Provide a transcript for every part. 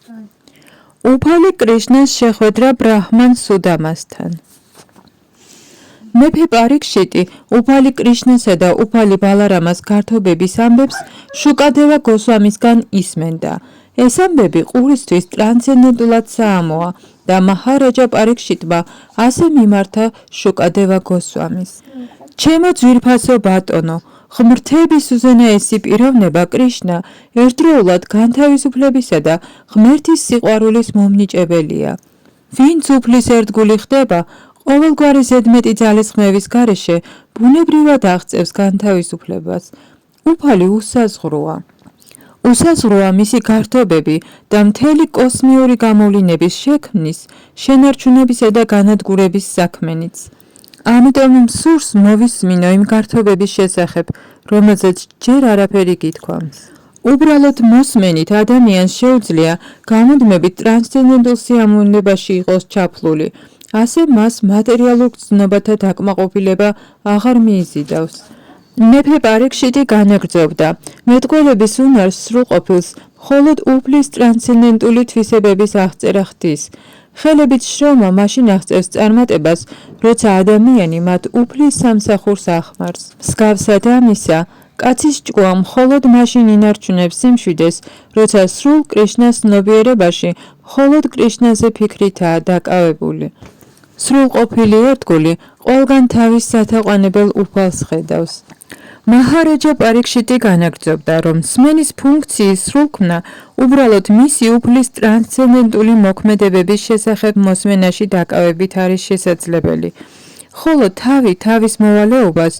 უფალი კრიშნას შეხვედრა ბრაჰმან სუდამასთან. მეფე პარიქშიტი უფალი კრიშნასა და უფალი ბალარამას გართობების ამბებს შუკადევა გოსვამისგან ისმენდა. ეს ამბები ყურისთვის ტრანსცენდენტულად საამოა და მაჰარაჯა პარიქშიტმა ასე მიმართა შუკადევა გოსვამის. ჩემო ძვირფასო ბატონო, ღმრთების უზენაესი პიროვნება კრიშნა ერთდროულად განთავისუფლებისა და ღმერთის სიყვარულის მომნიჭებელია. ვინც უფლის ერთგული ხდება, ყოველგვარი ზედმეტი ძალისხმევის გარეშე ბუნებრივად აღწევს განთავისუფლებას. უფალი უსაზღვროა. უსაზღვროა მისი გართობები და მთელი კოსმიური გამოვლინების შექმნის, შენარჩუნებისა და განადგურების საქმენიც. ამიტომ სურს მოვისმინო იმ გართობების შესახებ, რომელზეც ჯერ არაფერი გითქვამს. უბრალოდ მოსმენით ადამიანს შეუძლია გამუდმებით ტრანსცენდენტულ სიამოვნებაში იყოს ჩაფლული, ასე მას მატერიალურ გრძნობათა დაკმაყოფილება აღარ მიიზიდავს. მეფე პარიქშიტი განაგრძობდა, მეტყველების უნარს სრულყოფილს მხოლოდ უფლის ტრანსცენდენტული თვისებების აღწერა ხდის. ხელებით შრომა მაშინ აღწევს წარმატებას, როცა ადამიანი მათ უფლის სამსახურს ახმარს. მსგავსად ამისა, კაცის ჭკუა მხოლოდ მაშინ ინარჩუნებს სიმშვიდეს, როცა სრულ კრიშნას ცნობიერებაში მხოლოდ კრიშნაზე ფიქრითაა დაკავებული. სრულყოფილი ერთგული ყველგან თავის სათაყვანებელ უფალს ხედავს. მაჰარაჯა პარიქშიტი განაგრძობდა, რომ სმენის ფუნქციის სრულქმნა უბრალოდ მისი უფლის ტრანსცენდენტული მოქმედებების შესახებ მოსმენაში დაკავებით არის შესაძლებელი, ხოლო თავის მოვალეობას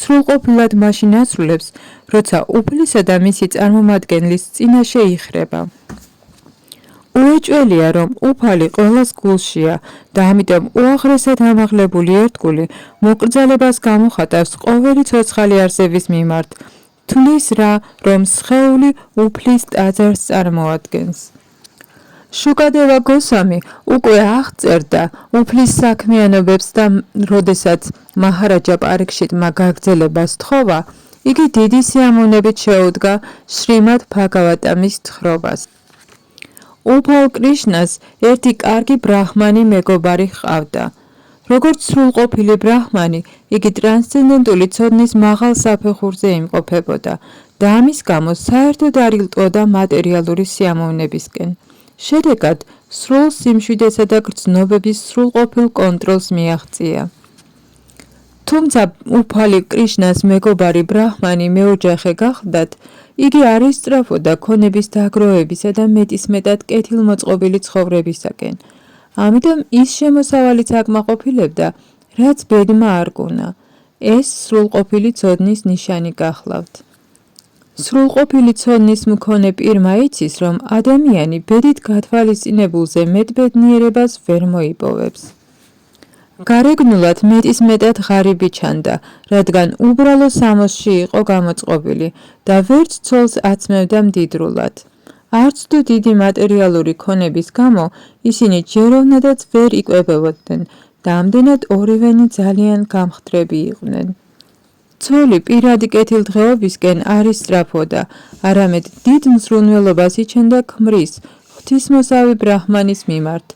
სრულყოფილად მაშინ ასრულებს, როცა უფლისა და მისი წარმომადგენლის წინაშე იხრება. უეჭველია, რომ უფალი ყველას გულშია და ამიტომ უაღრესად ამაღლებული ერთგული მოკრძალებას გამოხატავს ყოველი ცოცხალი არსების მიმართ, თვლის რა, რომ სხეული უფლის ტაძარს წარმოადგენს. შუკადევა გოსვამი უკვე აღწერდა უფლის საქმიანობებს და როდესაც მაჰარაჯა პარიქშიტმა გაგრძელებას თხოვა, იგი დიდი სიამოვნებით შეუდგა შრიმად ბჰაგავატამის თხრობას. უფალ კრიშნას ერთი კარგი ბრაჰმანი მეგობარი ჰყავდა. როგორც სრულყოფილი ბრაჰმანი, იგი ტრანსცენდენტული ცოდნის მაღალ საფეხურზე იმყოფებოდა და ამის გამო საერთოდ არ ილტვოდა მატერიალური სიამოვნებისკენ. შედეგად, სრულ სიმშვიდესა და გრძნობების სრულყოფილ კონტროლს მიაღწია. თუმცა უფალი კრიშნას მეგობარი ბრაჰმანი მეოჯახე გახლდათ, იგი არ ისწრაფოდა ქონების დაგროვებისა და მეტისმეტად კეთილმოწყობილი ცხოვრებისაკენ. ამიტომ ის შემოსავალიც აკმაყოფილებდა, რაც ბედმა არ გუნა. ეს სრულყოფილი ცოდნის ნიშანი გახლავთ. სრულყოფილი ცოდნის მქონე პირმა იცის, რომ ადამიანი ბედით გათვალისწინებულზე მეტ ბედნიერებას ვერ მოიპოვებს. გარეგნულად მეტისმეტად ღარიბი ჩანდა, რადგან უბრალო სამოსში იყო გამოწყობილი და ვერც ცოლს აცმევდა მდიდრულად. არც თუ დიდი მატერიალური ქონების გამო ისინი ჯეროვნადაც ვერ იკვებებოდნენ და ამდენად ორივენი ძალიან გამხდრები იყვნენ. ცოლი პირადი კეთილდღეობისკენ არ ისწრაფოდა, არამედ დიდ მზრუნველობას იჩენდა ქმრის, ღვთისმოსავი ბრაჰმანის მიმართ.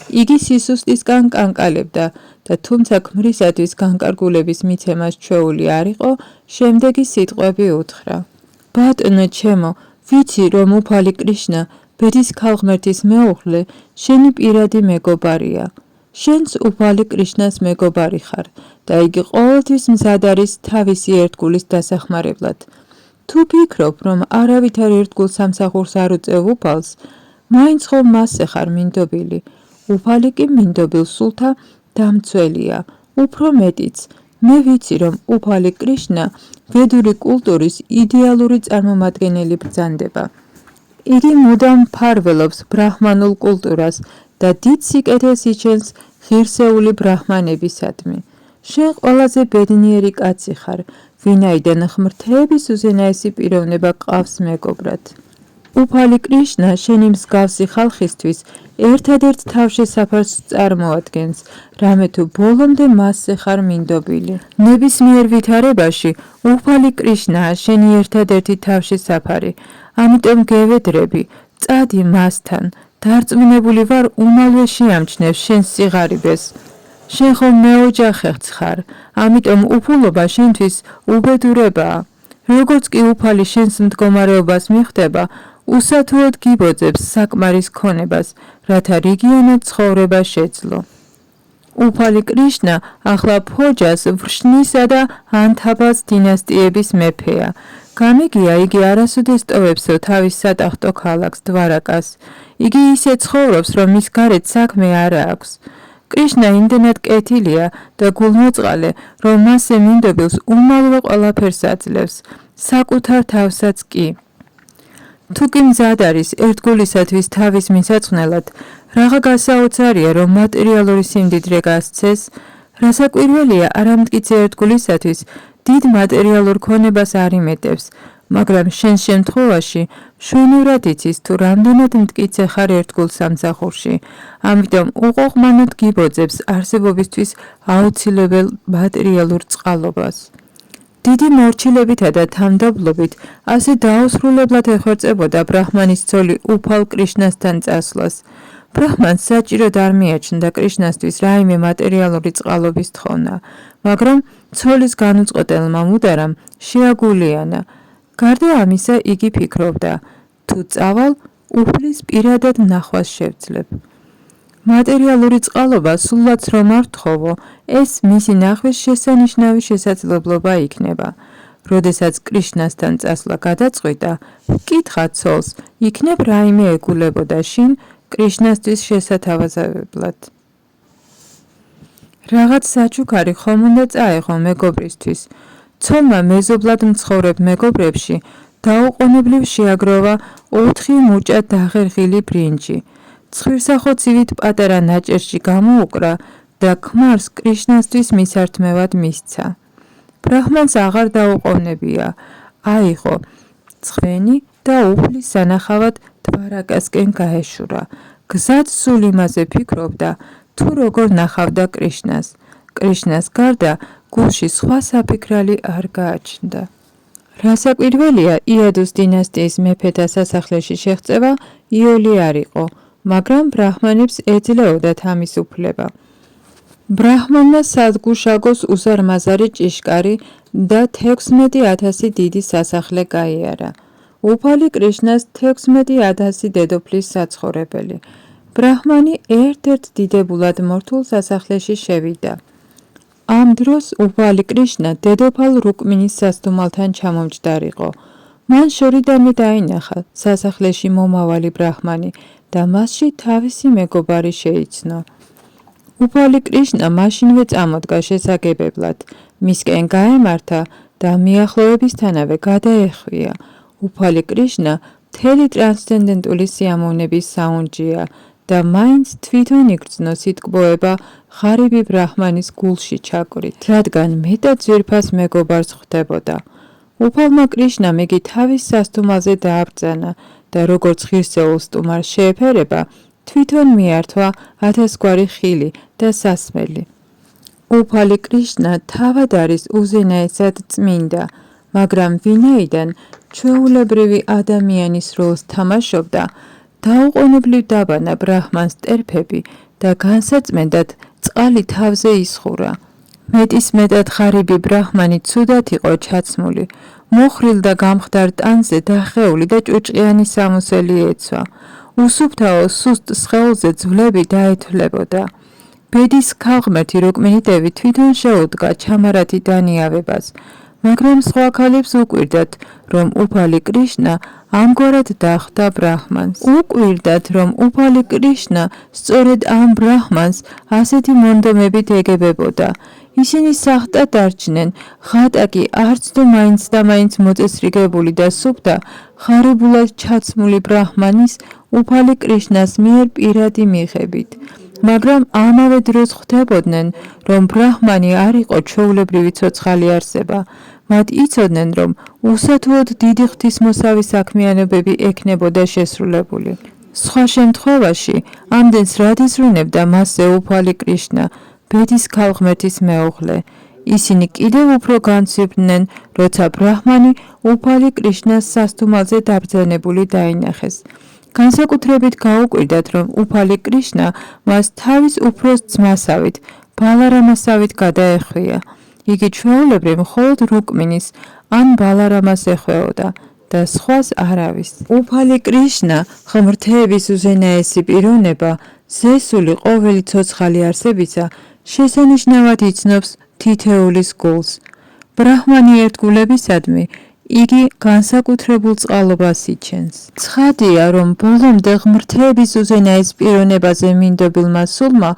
იგი სისუსტისგან კანკალებდა და თუმცა ქმრისათვის განკარგულების მიცემას ჩვეული არ იყო, შემდეგი სიტყვები უთხრა. ბატონო ჩემო, ვიცი რომ უფალი კრიშნა, ბედის ქალღმერთის მეუღლე, შენი პირადი მეგობარია. შენც უფალი კრიშნას მეგობარი ხარ და იგი ყოველთვის მზად არის თავისი ერთგულის დასახმარებლად. თუ ფიქრობ, რომ არავითარ ერთგულ სამსახურს არ უწევ უფალს, მაინც ხომ მასზე ხარ მინდობილი. უფალი კი მინდობილ სულთა დამცველია, უფრო მეტიც. მე ვიცი, რომ უფალი კრიშნა ვედური კულტურის იდეალური წარმომადგენელი ბრძანდება. იგი მუდამ მფარველობს ბრაჰმანულ კულტურას და დიდ სიკეთეს იჩენს ღირსეული ბრაჰმანებისადმი. შენ ყველაზე ბედნიერი კაცი ხარ, ვინაიდან ღმრთების უზენაესი პიროვნება ყავს მეგობრად. უფალი კრიშნა შენი მსგავსი ხალხისთვის ერთადერთ თავშესაფარს წარმოადგენს, რამე თუ ბოლომდე მასზე ხარ მინდობილი. ნებისმიერ ვითარებაში უფალი კრიშნაა შენი ერთადერთი თავშესაფარი, ამიტომ გევედრები, წადი მასთან, დარწმუნებული ვარ, უმალვე შეამჩნევს შენს სიღარიბეს. შენ ხომ მეოჯახეც ხარ, ამიტომ უფულობა შენთვის უბედურებაა. როგორც კი უფალი შენს მდგომარეობას მიხვდება, უსათუოდ გიბოძებს საკმარის ქონებას, რათა რიგიანად ცხოვრება შეძლო. უფალი კრიშნა ახლა ფოჯას ვრშნისა და ანთაბას დინასტიების მეფეა. გამიგია, იგი არასოდეს ტოვებსო თავის სატახტო ქალაქს დვარაკას. იგი ისე ცხოვრობს, რომ მის გარეთ საქმე არ აქვს. კრიშნა იმდენად კეთილია და გულმოწყალე, რომ მასზე მინდობილს უმალვე ყველაფერს აძლევს, საკუთარ თავსაც კი. თუ კი მზად არის ერთგულისათვის თავის მისაწყნელად, რაღა გასაოცარია, რომ მატერიალური სიმდიდრე გასცეს, რასაკვირველია, არამტკიცე ერთგულისათვის დიდ მატერიალურ ქონებას არ იმეტებს, მაგრამ შენ შემთხვევაში მშვენივრად იცის, თუ რამდენად მტკიცე ხარ ერთგულ სამსახურში, ამიტომ უყოყმანოდ გიბოძებს არსებობისთვის აუცილებელ მატერიალურ წყალობას. დიდი მორჩილებითა და თამდაბლობით ასე დაუსრულებლად ეხვერწებოდა ბრაჰმანის ცოლი უფალ კრიშნასთან წასვლას. ბრაჰმანს საჭიროდ არ მიაჩნდა კრიშნასთვის რაიმე მატერიალური წყალობის თხოვნა, მაგრამ ცოლის განუწყვეტელმა მუდარამ შეაგულიანა. გარდა ამისა, იგი ფიქრობდა, თუ წავალ, უფლის პირადად ნახვას შევძლებ. მატერიალური წყალობა სულაც რომ არ თხოვო, ეს მისი ნახვის შესანიშნავი შესაძლებლობა იქნება. როდესაც კრიშნასთან წასვლა გადაწყვიტა, ჰკითხა ცოლს, იქნებ რაიმე ეგულებოდა შინ კრიშნასთვის შესათავაზებლად. რაღაც საჩუქარი ხომ უნდა წაეღო მეგობრისთვის. ცოლმა მეზობლად მცხოვრებ მეგობრებში დაუყოვნებლივ შეაგროვა 4 მუჭა დაღერღილი ბრინჯი. ცხვირსახოცივით პატარა ნაჭერში გამოუკრა და ქმარს კრიშნასთვის მისართმევად მისცა. ბრაჰმანს აღარ დაუყოვნებია, აიღო ცხვენი და უფლის სანახავად დვარაკასკენ გაეშურა. გზად სულ იმაზე ფიქრობდა, თუ როგორ ნახავდა კრიშნას. კრიშნას გარდა გულში სხვა საფიქრალი არ გააჩნდა. რასაკვირველია, იადუს დინასტიის მეფეთა სასახლეში შეღწევა იოლი არ იყო, მაგრამ ბრაჰმანებს ეძლეოდათ ამის უფლება. ბრაჰმანმა სადგუშაგოს უზარმაზარი ჭიშკარი და 16,000 დიდი სასახლე გაიარა. უფალი კრიშნას 16,000 დედოფლის საცხოვრებელი. ბრაჰმანი ერთ-ერთ დიდებულად მორთულ სასახლეში შევიდა. ამ დროს უფალი კრიშნა დედოფალ რუკმინის სასტუმალთან ჩამომჯდარიყო. მან შორიდანი დაინახა სასახლეში მომავალი ბრაჰმანი და მასში თავისი მეგობარი შეიცნო. უფალი კრიშნა მაშინვე წამოდგა შესაგებებლად, მისკენ გაემართა და მიახლოებისთანავე გადაეხვია. უფალი კრიშნა მთელი ტრანსცენდენტული სიამოვნების საუნჯეა და მაინც თვითონ იგრძნო სიტყვოება ღარიბი ბრაჰმანის გულში ჩაკვრით, რადგან მეტად ძვირფას მეგობარს ხვდებოდა. უფალმა კრიშნამ იგი თავის სასტუმალზე დააბრძანა და როგორც ღირსეულ სტუმარს შეეფერება, თვითონ მიართვა 1000 გვარი ხილი და სასმელი. უფალი კრიშნა თავად არის უზენაესად წმინდა, მაგრამ ვინაიდან ჩვეულებრივი ადამიანის როლს თამაშობდა, დაუყოვნებლივ დაბანა ბრაჰმანს ტერფები და განსაწმენდად წყალი თავზე ისხურა. მეტისმეტად ღარიბი ბრაჰმანი ცუდად იყო ჩაცმული, მოხრილ და გამხდარ ტანზე დახეული და ჭუჭყიანი სამოსელი ეცვა. უსუფთაო სუსტ სხეულზე ძვლები დაეთვლებოდა. ბედის ქალღმერთი რუკმინიდევი თვითონ შეუდგა ჩამარათი დანიავებას, მაგრამ სხვა ქალებს უკვირდათ, რომ უფალი კრიშნა ამგვარად დახვდა ბრაჰმანს. უკვირდათ, რომ უფალი კრიშნა სწორედ ამ ბრაჰმანს ასეთი მონდომებით ეგებებოდა. ისინი სახტად დარჩნენ, ღატა კი არც თუ მაინც და მაინც მოწესრიგებული და სუფთა ღარიბულად ჩაცმული ბრაჰმანის უფალი კრიშნას მიერ პირადი მიღებით. მაგრამ ამავე დროს ხვდებოდნენ, რომ ბრაჰმანი არ იყო ჩვეულებრივი ცოცხალი არსება. მათ იცოდნენ, რომ უსათუოდ დიდი ღვთისმოსავი საქმიანობები ექნებოდა შესრულებული. სხვა შემთხვევაში, ამდენს რად იზრუნებდა მასზე უფალი კრიშნა, ბედის ქალღმერთის მეუღლე. ისინი კიდევ უფრო განცვიფდნენ, როცა ბრაჰმანი უფალი კრიშნას სასტუმალზე დაბრძანებული დაინახეს. განსაკუთრებით გაუკვირდათ, რომ უფალი კრიშნა მას თავის უფროს ძმასავით, ბალარამასავით გადაეხვია. იგი ჩვეულებრივ მხოლოდ რუკმინის ან ბალარამას ეხვეოდა და სხვას არავის. უფალი კრიშნა, ღმრთების უზენაესი პიროვნება, ზესული ყოველი ცოცხალი არსებისა, შესანიშნავად იცნობს თითეულის გულს. ბრაჰმანი ერთგულებისადმი იგი განსაკუთრებულ წყალობას იჩენს. ცხადია, რომ ბოლომდე ღმრთების უზენაეს პიროვნებაზე მინდობილმა სულმა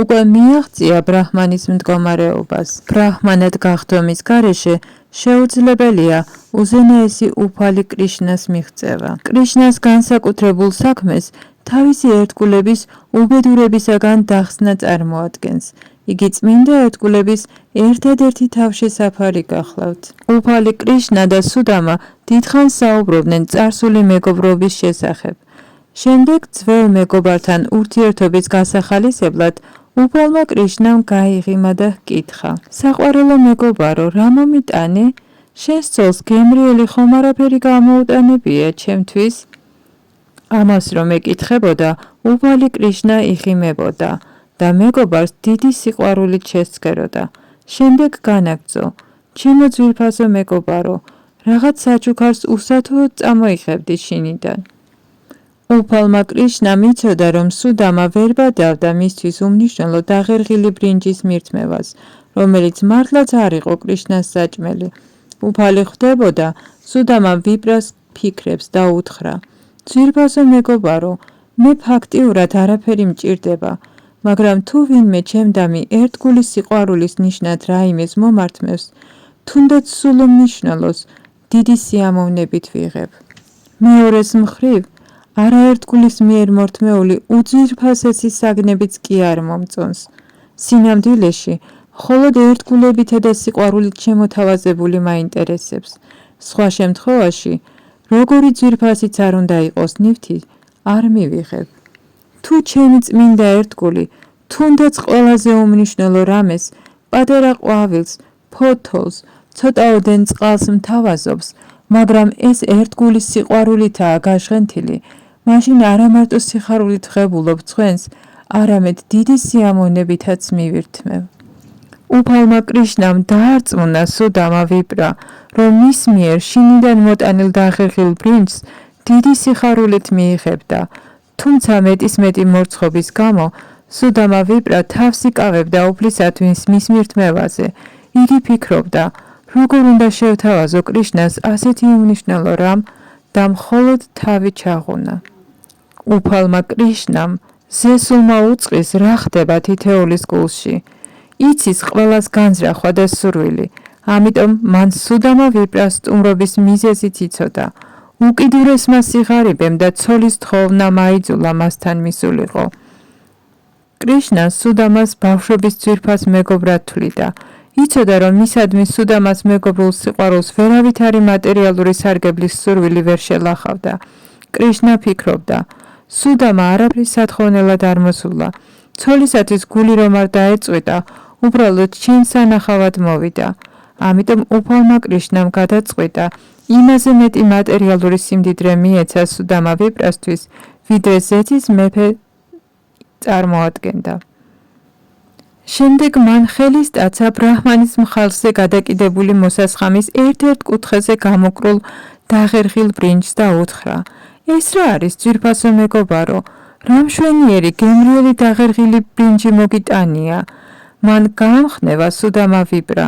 უკვე მიაღწია ბრაჰმანის მდგომარეობას. ბრაჰმანად გახდომის გარეშე შეუძლებელია უზენაესი უფალი კრიშნას მიღწევა. კრიშნას განსაკუთრებულ საქმეს თავისი ერთგულების უბედურებისაგან დახსნა წარმოადგენს. იგი წმინდა ერთგულების ერთადერთი თავშესაფარი გახლავთ. უფალი კრიშნა და სუდამა დიდხანს საუბრობდნენ წარსული მეგობრობის შესახებ. შემდეგ ძველ მეგობართან ურთიერთობის გასახალისებლად უფალმა კრიშნამ გაიღიმა და ჰკითხა: საყვარელო მეგობარო, რა მომიტანე? შენს ცოლს გემრიელი ხომ არაფერი გამოუტანებია ჩემთვის? ამას რომ ეკითხებოდა, უფალი კრიშნა იღიმებოდა და მეგობარს დიდი სიყვარულით შესწგეროდა. შემდეგ განაგრძო: ჩემო ძვირფასო მეგობარო, რაღაც საჩუქარს უსათუოდ წამოიღებდი შინიდან. უფალმა კრიშნამ იცოდა, რომ სუდამა ვერ ბადავდა მისთვის უმნიშვნელო დაღერღილი ბრინჯის მირთმევას, რომელიც მართლაც არ იყო კრიშნას საჭმელი. უფალი ხვდებოდა სუდამა ვიპრას ფიქრებს და უთხრა: ძვირფასო მეგობარო, მე ფაქტიურად არაფერი მჭირდება, მაგრამ თუ ვინმე ჩემდამი ერთგულის სიყვარულის ნიშნად რაიმეს მომართმევს, თუნდაც სულ უმნიშვნელოს, დიდი სიამოვნებით ვიღებ. მეორეს მხრივ, არაერთგულის მიერ მორთმეული უძვირფასესი საგნებიც კი არ მომწონს. სინამდვილეში, მხოლოდ ერთგულებითა და სიყვარულით შემოთავაზებული მაინტერესებს. სხვა შემთხვევაში, როგორი ძვირფასიც არ უნდა იყოს ნივთი, არ მივიღებ. თუ ჩემი წმინდა ერთგული, თუნდაც ყველაზე უმნიშვნელო რამეს, პატარა ყვავილს, ფოთოლს, ცოტაოდენ წყალს მთავაზობს, მაგრამ ეს ერთგულის სიყვარულითაა გაშღენთილი, მაშინ არა მარტო სიხარულით ღებულობ სხვენს, არამედ დიდი სიამოვნებითაც მივირთმევ. უფალმა კრიშნამ დაარწმუნა სუდამა ვიპრა, რომ მის მიერ შინიდან მოტანილ დაღერღილ ბრინჯს დიდი სიხარულით მიიღებდა, თუმცა მეტისმეტი მორცხობის გამო სუდამა ვიპრა თავს იკავებდა უფლისათვის მის მირთმევაზე. იგი ფიქრობდა, როგორ უნდა შევთავაზო კრიშნას ასეთი უმნიშვნელო რამ და მხოლოდ თავი ჩაღუნა. უფალმა კრიშნამ ზესულმა უწყის რა ხდება თითეულის გულში. იცის ყველას განზრახვა და სურვილი, ამიტომ მან სუდამა ვიპრას სტუმრობის მიზეზიც იცოდა. უკიდურესმა სიღარიბემ და ცოლის თხოვნა მაიძულა მასთან მისულიყო. კრიშნა სუდამას ბავშვობის ძვირფას მეგობრად თვლიდა. იცოდა, რომ მისადმი სუდამას მეგობრულ სიყვარულს ვერავითარი მატერიალური სარგებლის სურვილი ვერ შელახავდა. კრიშნა ფიქრობდა: სუდამა არაფრის სათხოვნელად არ მოსულა. ცოლისათვის გული რომ არ დაეწყვიტა, უბრალოდ ჩემს სანახავად მოვიდა. ამიტომ უფალმა კრიშნამ გადაწყვიტა, იმაზე მეტი მატერიალური სიმდიდრე მიეცა სუდამა ვიპრასთვის, ვიდრე ზეთის მეფე წარმოადგენდა. შემდეგ მან ხელი სტაცა ბრაჰმანის მხარზე გადაკიდებული მოსასხამის ერთ-ერთ კუთხეზე გამოკრულ დაღერღილ ბრინჯს და უთხრა: ეს რა არის, ძვირფასო მეგობარო? რა მშვენიერი გემრიელი დაღერღილი ბრინჯი მოგიტანია? მან გაამხნევა სუდამა ვიპრა: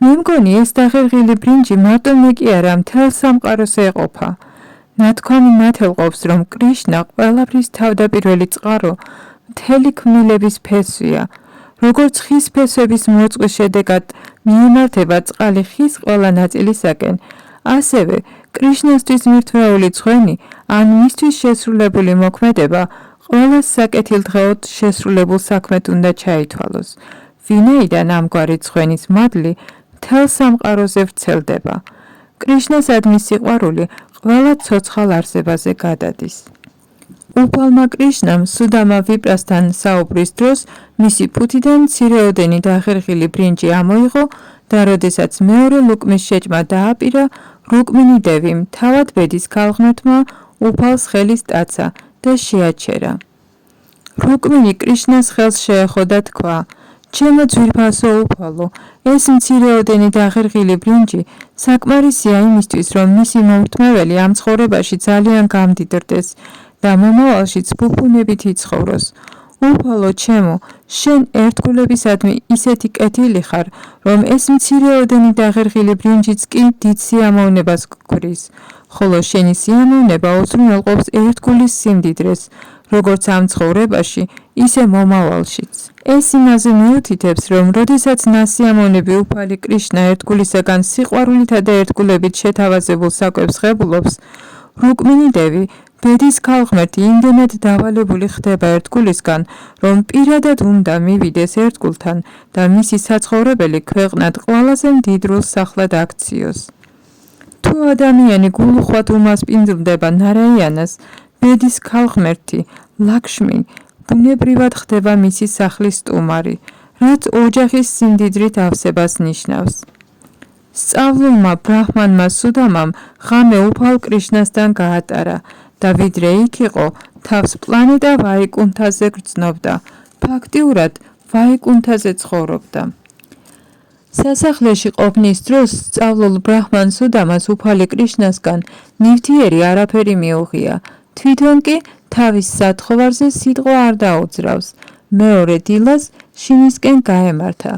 მე მგონი ეს დაღერღილი ბრინჯი მარტო მე კი არა, მთელ სამყაროს ეყოფა. ნათქვამი მათელყოფს, რომ კრიშნა ყველაფრის თავდაპირველი წყარო, მთელი ქმნილების ფესვია. როგორც ხის ფესვების მოწვის შედეგად მიემართება წყალი ხის ყველა ნაწილისაკენ, ასევე კრიშნასთვის მირთმეული ცხვენი ან მისთვის შესრულებული მოქმედება ყველას საკეთილდღეოდ შესრულებულ საქმედ უნდა ჩაითვალოს, ვინაიდან ამგვარი ცხვენის მადლი მთელ სამყაროზე ვრცელდება. კრიშნასადმი სიყვარული ყველა ცოცხალ არსებაზე გადადის. უფალმა კრიშნამ სუდამა ვიპრასთან საუბრის დროს მისი ფუთიდან მცირეოდენი დაღერღილი ბრინჯი ამოიღო და როდესაც მეორე ლუკმის შეჭმა დააპირა, რუკმინი დევიმ, თავად ბედის ქალღმერთმა, უფალს ხელის ტაცა და შეაჩერა. რუკმინი კრიშნას ხელს შეეხო და თქვა: ჩემო ძვირფასო უფალო, ეს მცირეოდენი დაღერღილი ბრინჯი საკმარისია იმისთვის, რომ მისი მოურთმეველი ამ ცხოვრებაში ძალიან გამდიდრდეს და მომავალშიც ფუფუნებით იცხოვროს. უფალო ჩემო, შენ ერთგულებისადმი ისეთი კეთილი ხარ, რომ ეს მცირეოდენი დაღერღილი ბრინჯიც კი დიდ სიამოვნებას გვრის, ხოლო შენი სიამოვნება უზრუნველყოფს ერთგულის სიმდიდრეს, როგორც ამ ცხოვრებაში, ისე მომავალშიც. ეს იმაზე მიუთითებს, რომ როდესაც ნასიამოვნები უფალი კრიშნა ერთგულისაგან სიყვარულითა და ერთგულებით შეთავაზებულ საკვებს ღებულობს, რუკმინი დევი, ბედის ქალღმერთი იმდენად დავალებული ხდება ერთგულისგან, რომ პირადად უნდა მივიდეს ერთგულთან და მისი საცხოვრებელი ქვეყნად ყველაზე მდიდრულ სახლად აქციოს. თუ ადამიანი გულუხვად უმასპინძლდება ნარაიანას, ბედის ქალღმერთი ლაქშმი ბუნებრივად ხდება მისი სახლის სტუმარი, რაც ოჯახის სიმდიდრით ავსებას ნიშნავს. სწავლულმა ბრაჰმანმა სუდამამ ღამე უფალ კრიშნასთან გაატარა და ვიდრე იქ იყო, თავს პლანეტა ვაიკუნთაზე გრძნობდა, ფაქტიურად ვაიკუნთაზე ცხოვრობდა. სასახლეში ყოფნის დროს სწავლულ ბრაჰმან სუდამას უფალი კრიშნასგან ნივთიერი არაფერი მიუღია, თვითონ კი თავის სათხოვარზე სიტყვა არ დაუძრავს. მეორე დილას შინისკენ გაემართა,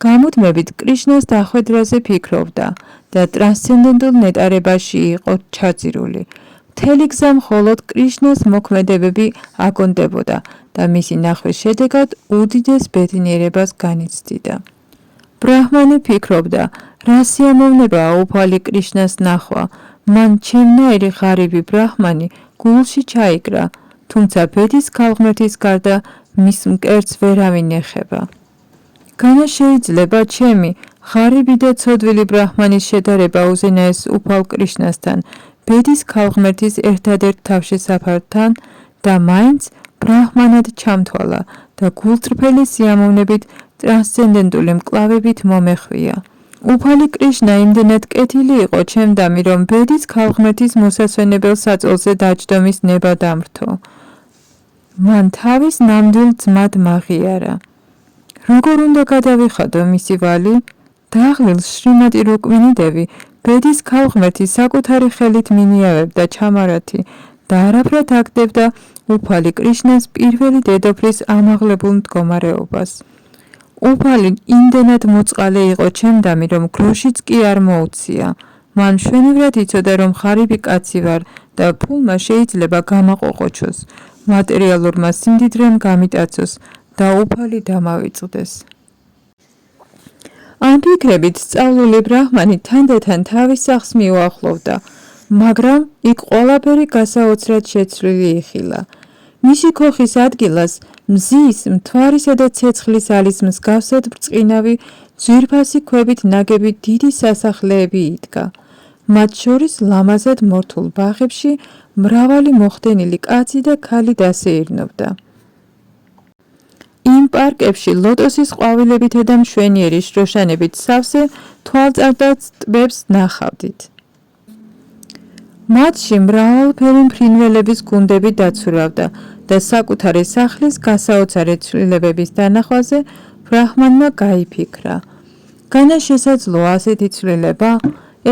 გამუდმებით კრიშნას დახვედრაზე ფიქრობდა და ტრანსცენდენტულ ნეტარებაში იყო ჩაძირული. მთელი გზა მხოლოდ კრიშნას მოქმედებები აკონდებოდა და მისი ნახვის შედეგად უდიდეს ბედნიერებას განიცდიდა. ბრაჰმანი ფიქრობდა, რა სიამოვნებაა უფალი კრიშნას ნახვა, მან ჩემნაირი ღარიბი ბრაჰმანი გულში ჩაიკრა, თუმცა ბედის ქალღმერთის გარდა მის მკერდს ვერავინ ეხება. განა შეიძლება ჩემი ღარიბი და ცოდვილი ბრაჰმანის შედარება უზენაეს უფალ კრიშნასთან, ბედის ქალღმერთის ერთადერთ თავშესაფართან და მაინც ბრაჰმანად ჩამთვალა და გულწრფელი სიამოვნებით ტრანსცენდენტული მკლავებით მომეხვია. უფალი კრიშნა იმდენად კეთილი იყო ჩემდამი, რომ ბედის ქალღმერთის მოსასვენებელ საწოლზე დაჯდომის ნება დამრთო. მან თავის ნამდვილ ძმად მაღიარა. როგორ უნდა გადავიხადო მისი ვალი? დაღლილს შრიმატი რუკმინი დევი ბედის ქალღმერთი საკუთარი ხელით მინიავებდა ჩამარათი და არაფრად აგდებდა უფალი კრიშნას პირველი დედოფლის ამაღლებულ მდგომარეობას. უფალი იმდენად მოწყალე იყო ჩემდამი, რომ გროშიც კი არ მოუცია. მან მშვენივრად იცოდა, რომ ღარიბი კაცი ვარ და ფულმა შეიძლება გამაყოყოჩოს, მატერიალურმა სიმდიდრემ გამიტაცოს და უფალი დამავიწყდეს. ამ ფიქრებით სწავლული ბრაჰმანი თანდათან თავის სახლს მიუახლოვდა, მაგრამ იქ ყველაფერი გასაოცრად შეცვლილი იხილა. მისი ქოხის ადგილას მზის, მთვარისა და ცეცხლის ალის მსგავსად ბრწყინავი, ძვირფასი ქვებით ნაგები დიდი სასახლეები იდგა. მათ შორის ლამაზად მორთულ ბაღებში მრავალი მოხდენილი კაცი და ქალი დასეირნობდა. იმ პარკებში ლოტოსის ყვავილებითა და მშვენიერი შროშანებით სავსე თვალწარმტაც ტბებს ნახავდით. მათში მრავალფერი ფრინველების გუნდები დაცურავდა და საკუთარი სახლის გასაოცარი ცვლილებების დანახვაზე ბრაჰმანმა გაიფიქრა. განა შესაძლოა ასეთი ცვლილება?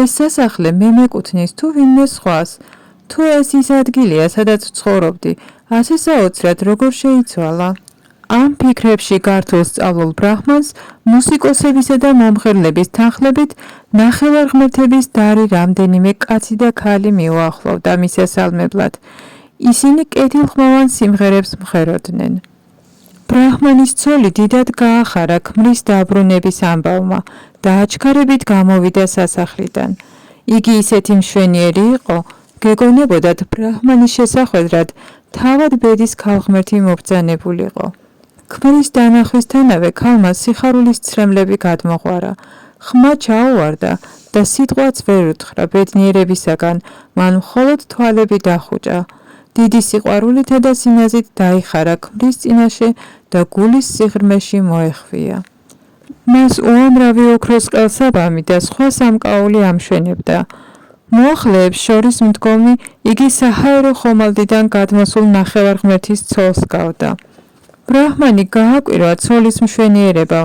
ეს სასახლე მე მეკუთვნის თუ ვინმე სხვას? თუ ეს ის ადგილია, სადაც ცხოვრობდი, ასე საოცრად როგორ შეიცვალა? ამ ფიქრებში გართულ სწავლულ ბრაჰმანს მუსიკოსებისა და მომღერლების თანხლებით ნახევარღმერთების დარი რამდენიმე კაცი და ქალი მიუახლოვდა მისასალმებლად. ისინი კეთილხმოვან სიმღერებს მღეროდნენ. ბრაჰმანის ცოლი დიდად გაახარა ქმრის დაბრუნების ამბავმა და აჩქარებით გამოვიდა სასახლიდან. იგი ისეთი მშვენიერი იყო, გეგონებოდათ ბრაჰმანის შესახვედრად თავად ბედის ქალღმერთი მობრძანებულიყო. ქმრის დანახვისთანავე ქალმა სიხარულის ცრემლები გადმოღვარა, ხმა ჩაუვარდა და სიტყვაც ვერ უთხრა ბედნიერებისაგან, მან მხოლოდ თვალები დახუჭა. დიდი სიყვარულითა და სინაზით დაიხარა ქმრის წინაშე და გულის სიღრმეში მოეხვია. მას უამრავი ოქროს ყელსაბამი და სხვა სამკაული ამშვენებდა. მოახლეებს შორის მდგომი იგი საჰაერო ხომალდიდან გადმოსულ ნახევარ-ღმერთის ცოლს ჰგავდა. ბრაჰმანი გააკვირვა ცოლის მშვენიერება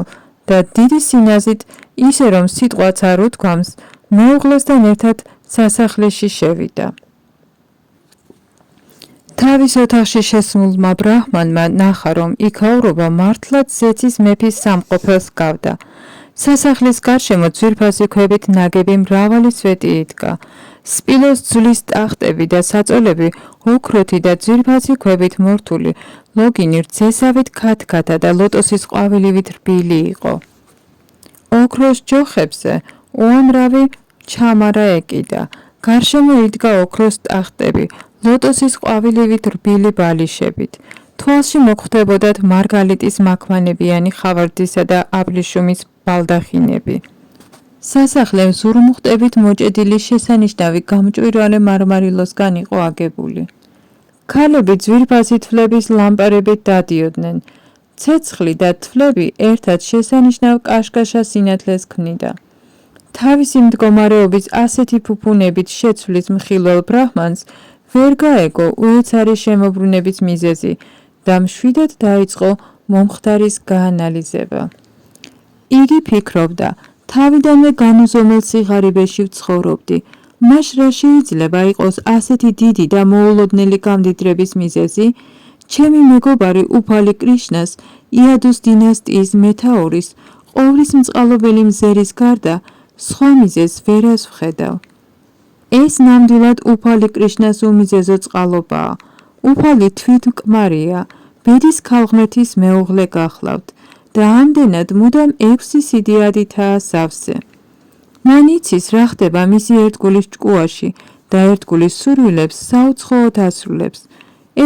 და დიდი სინაზით, ისე რომ სიტყვაც არ უთქვამს, მეუღლესთან ერთად სასახლეში შევიდა. თავის ოთახში შესულმა ბრაჰმანმა ნახა, რომ იქაურობა მართლაც ზეცის მეფის სამყოფელს ჰგავდა. სასახლის გარშემო ძვირფასი ქვებით ნაგები მრავალი სვეტი იდგა. სპილოს ძვლის ტახტები და საწოლები ოქროთი და ძვირფასი ქვებით მორთული, ლოგინი რძესავით ქათქათა და ლოტოსის ყვავილივით რბილი იყო. ოქროს ჯოხებზე უამრავი ჩამარა ეკიდა. გარშემო იდგა ოქროს ტახტები, ლოტოსის ყვავილივით რბილი ბალიშებით. თვალში მოხვდებოდათ მარგალიტის მაქმანებიანი ხავარდისა და აბრიშუმის ბალდახინები. სასახლე ზურმუხტებით მოჭედილი შესანიშნავი გამჭვირვალე მარმარილოსგან იყო აგებული. ქალები ძვირფასი თვლების ლამპარებით დადიოდნენ. ცეცხლი და თვლები ერთად შესანიშნავ კაშკაშა სინათლეს ქმნიდა. თავისი მდგომარეობის ასეთი ფუფუნებით შეცვლის მხილველ ბრაჰმანს ვერ გაეგო უეცარი შემოbrunების მიზეზი და მშვიდად დაიწყო მომხდარის გაანალიზება. იგი ფიქრობდა, თავიდანვე განუზომელ სიღარიბეში ვცხოვრობდი. მას რა შეიძლება იყოს ასეთი დიდი და მოულოდნელი გამდიდრების მიზეზი? ჩემი მეგობარი უფალი კრიშნას, იადუს დინასტიის მეთაურის, ყოვლისმწყალობელი მზერის გარდა სხვა მიზეზს ვერას ვხედავ. ეს ნამდვილად უფალი კრიშნას უმიზეზო წყალობაა. უფალი თვითმკმარია, ბედის ქალღმერთის მეუღლე გახლავთ და ამდენად მუდამ 6 სიდიადითაა სავსე. მან იცის რა ხდება მისი ერთგულის ჭკუაში და ერთგულის სურვილებს საუცხოოდ ასრულებს.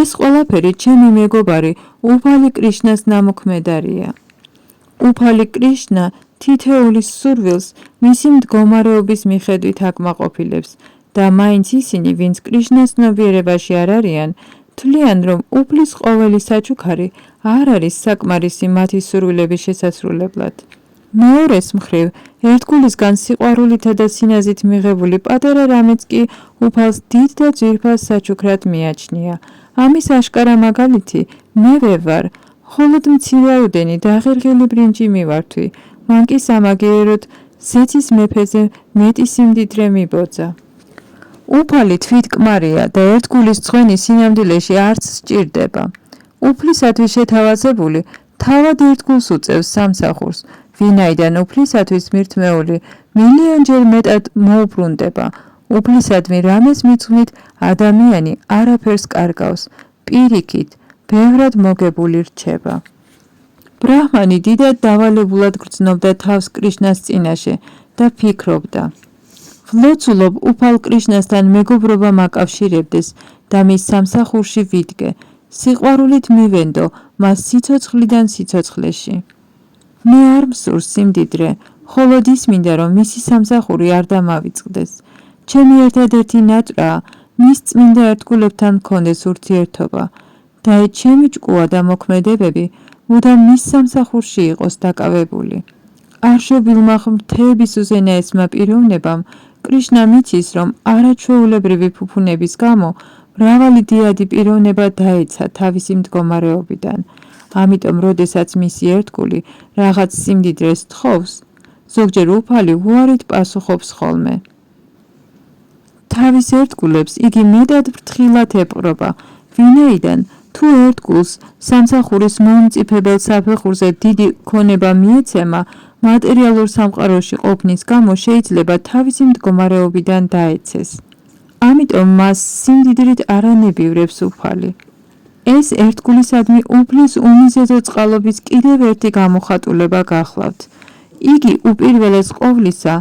ეს ყველაფერი ჩემი მეგობარი უფალი კრიშნას ნამოქმედარია. უფალი კრიშნა თითოეულის სურვილს მისი მდგომარეობის მიხედვით აკმაყოფილებს და მაინც ისინი, ვინც კრიშნას ცნობიერებაში არ არიან, თვლიან, რომ უფლის ყოველი საჩუქარი არ არის საკმარისი მათი სურვილების შესასრულებლად. მეორეს მხრივ, ერთგულისგან სიყვარულითა და სინაზით მიღებული პატარა რამეც კი უფალს დიდ და ძვირფას საჩუქრად მიაჩნია. ამის აშკარა მაგალითი მე ვარ, მხოლოდ მცირეოდენი დაღერღილი ბრინჯი მივართვი, მან კი სამაგიეროდ ზეცის მეფეზე მეტი სიმდიდრე მიბოძა. უფალი თვითკმარია და ერთგულის წვენი სინამდვილეში არც სჭირდება. უფლისათვის შეთავაზებული თავად ერთგულს უწევს სამსახურს, ვინაიდან უფლისათვის მირთმეული მილიონჯერ მეტად მოუბრუნდება. უფლისადმი რამეს მიცვნით ადამიანი არაფერს კარგავს, პირიქით, ბევრად მოგებული რჩება. ბრაჰმანი დიდად დავალებულად გრძნობდა თავს კრიშნას წინაშე და ფიქრობდა. ვლოცულობ უფალ კრიშნასთან მეგობრობა მაკავშირებდეს და მის სამსახურში ვიდგე, სიყვარულით მივენდო მას სიცოცხლიდან სიცოცხლეში. მე არ მსურს სიმდიდრე, მხოლოდ ის მინდა, რომ მისი სამსახური არ დამავიწყდეს. ჩემი ერთადერთი ნაჭრაა მის წმინდა ერთგულებთან მქონდეს ურთიერთობა და ჩემი ჭკუა და მოქმედებები მუდამ მის სამსახურში იყოს დაკავებული. არშობილმა ღმრთების უზენაესმა პიროვნებამ კრიშნა მიცის, რომ არაჩვეულებრივი ფუფუნების გამო მრავალი დიადი პიროვნება დაეცა თავისი მდგომარეობიდან. ამიტომ, როდესაც მისი ერთგული რაღაც სიმდიდრეს თხოვს, ზოგჯერ უფალი უარით პასუხობს ხოლმე. თავის ერთგულებს იგი მეტად ფრთხილად ეპყრობა, ვინაიდან თუ ერთგულს სამსახურის მომწიფებელ საფეხურზე დიდი ქონება მიეცემა, მატერიალურ სამყაროში ყოფნის გამო შეიძლება თავისი მდგომარეობიდან დაეცეს. ამიტომ მას სიმდიდრით არ ანებივრებს უფალი. ეს ერთგულისადმი უფლის უმიზეზო წყალობის კიდევ ერთი გამოხატულება გახლავთ. იგი უპირველეს ყოვლისა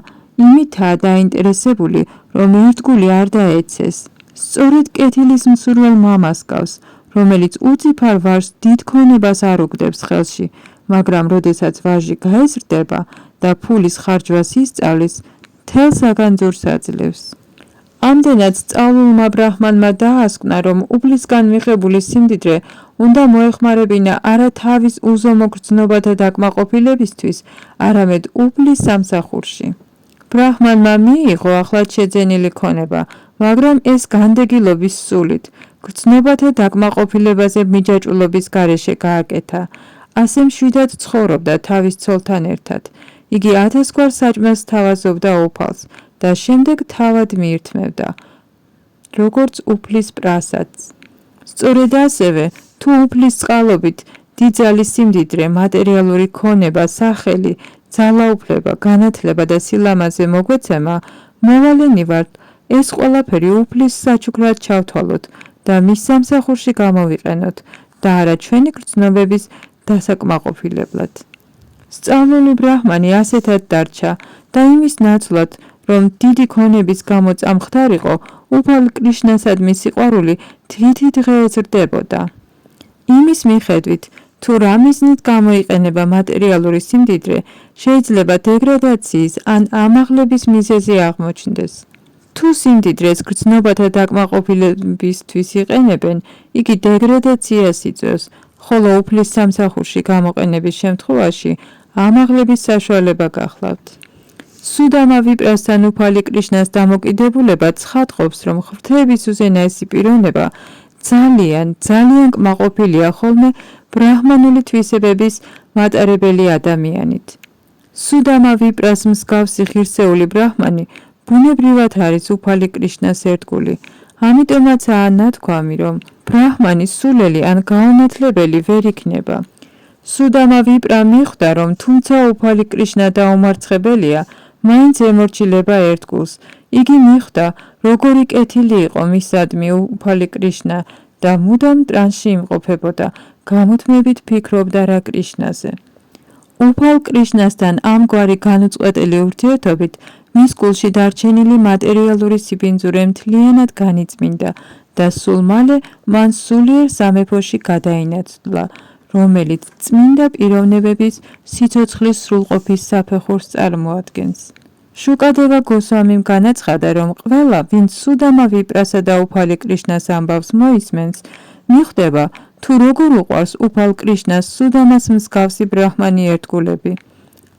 იმითაა დაინტერესებული, რომ ერთგული არ დაეცეს. სწორედ კეთილის მსურველ მამას გავს, რომელიც უწიფარ ვარს დიდ ქონებას არ უგდებს ხელში, მაგრამ როდესაც ვაჟი გაეზრდება და ფულის ხარჯვას ისწავლის, მთელ საგანძურს აძლევს. ამდენად სწავლულმა ბრაჰმანმა დაასკვნა, რომ უფლისგან მიღებული სიმდიდრე უნდა მოეხმარებინა არა თავის უზომო გრძნობათა დაკმაყოფილებისთვის, არამედ უფლის სამსახურში. ბრაჰმანმა მიიღო ახლად შეძენილი ქონება, მაგრამ ეს განდეგილობის სულით, გრძნობათა დაკმაყოფილებაზე მიჯაჭვულობის გარეშე გააკეთა. ასე მშვიდად ცხოვრობდა თავის ცოლთან ერთად. იგი 1000 გვარ საჭმელს თავაზობდა უფალს და შემდეგ თავად მიირთმევდა, როგორც უფლის პრასადს. სწორედ ასევე, თუ უფლის წყალობით დიდძალი სიმდიდრე, მატერიალური ქონება, სახელი, ძალაუფლება, განათლება და სილამაზე მოგვეცემა, მოვალენი ვართ ეს ყველაფერი უფლის საჩუქრად ჩავთვალოთ და მის სამსახურში გამოვიყენოთ და არა ჩვენი გრძნობების დასაკმაყოფილებლად. სწავლული ბრაჰმანი ასეთად დარჩა და იმის ნაცვლად, რომ დიდი ქონების გამო წამხდარიყო, უფალ კრიშნასადმი სიყვარული თითი დღე ეზრდებოდა. იმის მიხედვით, თუ რა მიზნით გამოიყენება მატერიალური სიმდიდრე, შეიძლება დეგრადაციის ან ამაღლების მიზეზი აღმოჩნდეს. თუ სიმდიდრეს გრძნობათა დაკმაყოფილებისთვის იყენებენ, იგი დეგრადაციას იწვევს, ხოლო უფლის სამსახურში გამოყენების შემთხვევაში ამაღლების საშუალება გახლავთ. სუდამა ვიპრასთან უფალი კრიშნას დამოკიდებულება ცხადყოფს, რომ ღვთაების უზენაესი პიროვნება ძალიან კმაყოფილია ხოლმე ბრაჰმანული თვისებების მატარებელი ადამიანით. სუდამა ვიპრას მსგავსი ღირსეული ბრაჰმანი ბუნებრივად არის უფალი კრიშნას ერთგული. ამიტომაცაა ნათქვამი, რომ ბრაჰმანის სულელი ან გაუნათლებელი ვერ იქნება. სუდამა ვიპრა მიხვდა, რომ თუმცა უფალი კრიშნა დაუმარცხებელია, მაინც ემორჩილება ერთგულს. იგი მიხვდა, როგორი კეთილი იყო მისადმი უფალი კრიშნა და მუდამ ტრანსში იმყოფებოდა, გამოთმებით ფიქრობდა რა კრიშნაზე. უფალ კრიშნასთან ამგვარი განუწყვეტელი ურთიერთობით მის გულში დარჩენილი მატერიალური სიბინძურე მთლიანად განიწმინდა და სულ მალე მან სულიერ სამეფოში გადაინაცვლა, რომელიც წმინდა პიროვნებების სიცოცხლის სრულყოფის საფეხურს წარმოადგენს. შუკადევა გოსვამიმ განაცხადა, რომ ყველა, ვინც სუდამა ვიპრასა და უფალი კრიშნას ამბავს მოისმენს, მიხვდება, თუ როგორ უყვარს უფალ კრიშნას სუდამას მსგავსი ბრაჰმანი ერთგულები.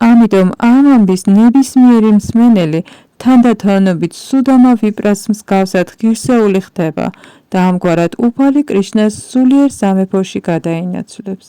ამიტომ ამ ამბის ნებისმიერი მსმენელი თანდათანობით სუდამა ვიპრას მსგავსად ღირსეული ხდება და ამგვარად უფალი კრიშნას სულიერ სამეფოში გადაინაცვლებს.